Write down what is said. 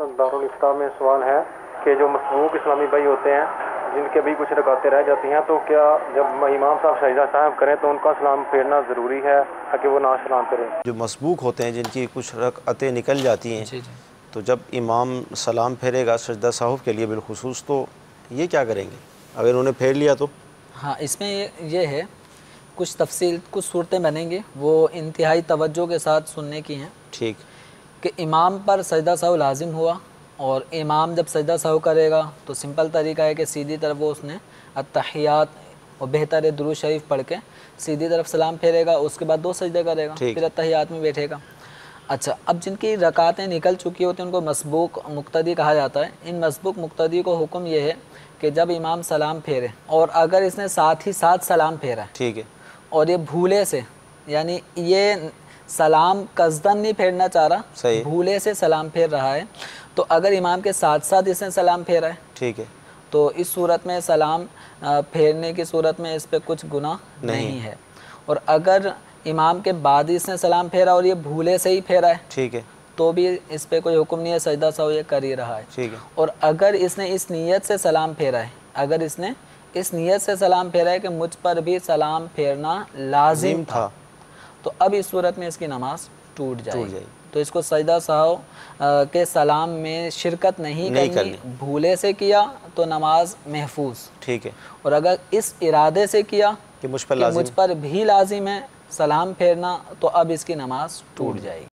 दारुल इफ्ता में सवाल है कि जो मसबूक इस्लामी भाई होते हैं जिनके अभी कुछ रकातें रह जाती हैं, तो क्या जब इमाम साहब सजदा साहब करें तो उनका सलाम फेरना ज़रूरी है ताकि वो ना सलाम करें? जो मसबूक होते हैं जिनकी कुछ रकातें निकल जाती हैं, जी जी। तो जब इमाम सलाम फेरेगा सजदा साहब के लिए बिलखुसूस, तो ये क्या करेंगे अगर उन्हें फेर लिया तो? हाँ, इसमें ये है, कुछ तफसील, कुछ सूरतें बनेंगी, वो इंतहाई तवज्जो के साथ सुनने की हैं। ठीक। कि इमाम पर सजदा साहू लाजिम हुआ, और इमाम जब सजदा साहू करेगा तो सिंपल तरीका है कि सीधी तरफ वो उसने अत्तहियात और बेहतर दुरूद शरीफ पढ़ के सीधी तरफ सलाम फेरेगा, उसके बाद 2 सजदे करेगा, फिर अत्तहियात में बैठेगा। अच्छा, अब जिनकी रकातें निकल चुकी होती हैं उनको मसबूक मुक्तदी कहा जाता है। इन मसबूक मुक्तदी को हुक्म ये है कि जब इमाम सलाम फेरे और अगर इसने साथ ही साथ सलाम फेरा है, ठीक है, और ये भूले से, यानी ये सलाम कसदन नहीं फेरना चाह रहा, भूले से सलाम फेर रहा है, तो अगर इमाम के साथ साथ इसने सलाम फेरा है, ठीक है, तो इस सूरत में सलाम फेरने की सूरत में इस पे कुछ गुनाह नहीं है। और अगर इमाम के बाद इसने सलाम फेरा और ये भूले से ही फेरा है, ठीक है, तो भी इस पे कोई हुक्म नहीं है, सजदा साहू ये कर ही रहा है। ठीक है। और अगर इसने इस नीयत से सलाम फेरा है, अगर इसने इस नीयत से सलाम फेरा है कि मुझ पर भी सलाम फेरना लाजिम था, तो अब इस सूरत में इसकी नमाज टूट जाएगी। तो इसको सजदा साहू के सलाम में शिरकत नहीं करनी। भूले से किया तो नमाज महफूज, ठीक है, और अगर इस इरादे से किया कि मुझ पर भी लाजिम है सलाम फेरना, तो अब इसकी नमाज टूट जाएगी।